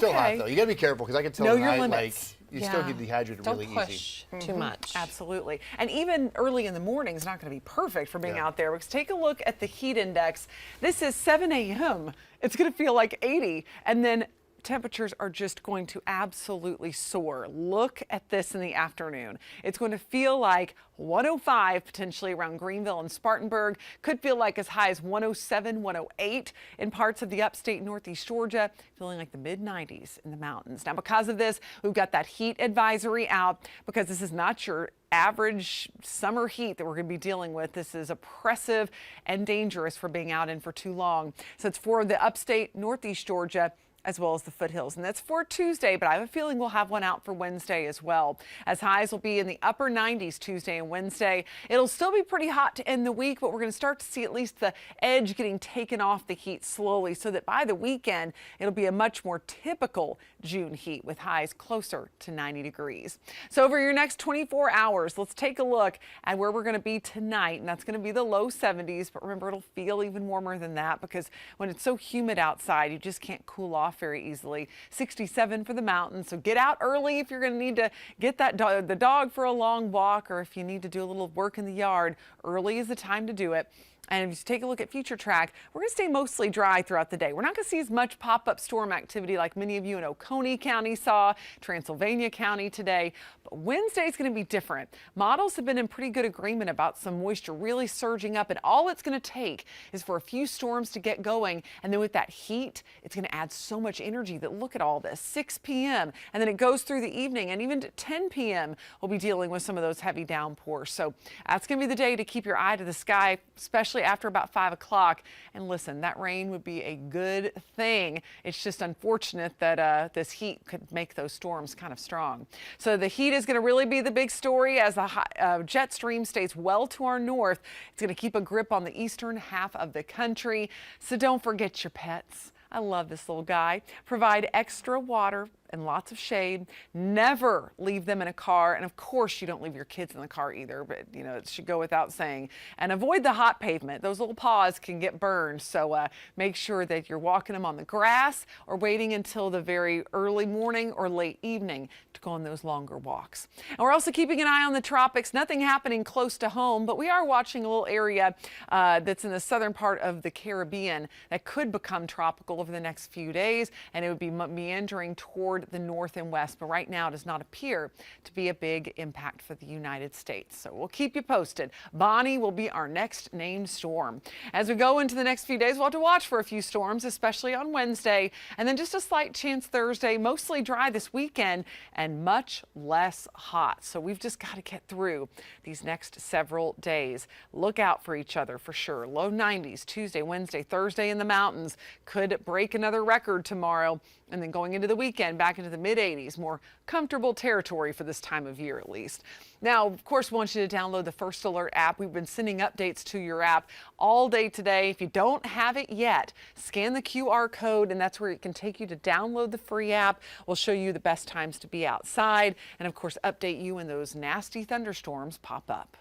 Still hot though. You got to be careful because I can tell Know tonight, your limits. like, you still get dehydrated Don't really push easy. too much. Absolutely. And even early in the morning is not going to be perfect for being out there, because take a look at the heat index. This is 7 a.m. It's going to feel like 80, and then temperatures are just going to absolutely soar. Look at this in the afternoon. It's going to feel like 105 potentially around Greenville and Spartanburg. Could feel like as high as 107, 108 in parts of the upstate Northeast Georgia, feeling like the mid 90s in the mountains. Now, because of this, we've got that heat advisory out, because this is not your average summer heat that we're going to be dealing with. This is oppressive and dangerous for being out in for too long. So it's for the upstate Northeast Georgia, as well as the foothills. And that's for Tuesday, but I have a feeling we'll have one out for Wednesday as well, as highs will be in the upper 90s Tuesday and Wednesday. It'll still be pretty hot to end the week, but we're going to start to see at least the edge getting taken off the heat slowly, so that by the weekend, it'll be a much more typical June heat with highs closer to 90 degrees. So over your next 24 hours, let's take a look at where we're going to be tonight, and that's going to be the low 70s. But remember, it'll feel even warmer than that, because when it's so humid outside, you just can't cool off very easily. 67 for the mountains. So get out early if you're going to need to get the dog for a long walk, or if you need to do a little work in the yard. Early is the time to do it. And if you take a look at future track, we're going to stay mostly dry throughout the day. We're not going to see as much pop-up storm activity like many of you in Oconee County saw, Transylvania County today. But Wednesday is going to be different. Models have been in pretty good agreement about some moisture really surging up, and all it's going to take is for a few storms to get going. And then with that heat, it's going to add so much energy that look at all this. 6 p.m. and then it goes through the evening, and even to 10 p.m. we'll be dealing with some of those heavy downpours. So that's going to be the day to keep your eye to the sky, especially after about 5 o'clock. And listen, that rain would be a good thing. It's just unfortunate that this heat could make those storms kind of strong. So the heat is going to really be the big story, as the jet stream stays well to our north. It's going to keep a grip on the eastern half of the country. So don't forget your pets. I love this little guy. Provide extra water and lots of shade. Never leave them in a car. And of course, you don't leave your kids in the car either, but you know, it should go without saying. And avoid the hot pavement. Those little paws can get burned. So make sure that you're walking them on the grass, or waiting until the very early morning or late evening to go on those longer walks. And we're also keeping an eye on the tropics. Nothing happening close to home, but we are watching a little area that's in the southern part of the Caribbean that could become tropical over the next few days, and it would be meandering toward the north and west, but right now it does not appear to be a big impact for the United States. So we'll keep you posted. Bonnie will be our next named storm. As we go into the next few days, we'll have to watch for a few storms, especially on Wednesday, and then just a slight chance Thursday. Mostly dry this weekend and much less hot. So we've just got to get through these next several days. Look out for each other for sure. Low 90s Tuesday, Wednesday, Thursday in the mountains. Could break another record tomorrow, and then going into the weekend back into the mid 80s, more comfortable territory for this time of year at least. Now, of course, we want you to download the First Alert app. We've been sending updates to your app all day today. If you don't have it yet, scan the QR code, and that's where it can take you to download the free app. We'll show you the best times to be outside, and of course, update you when those nasty thunderstorms pop up.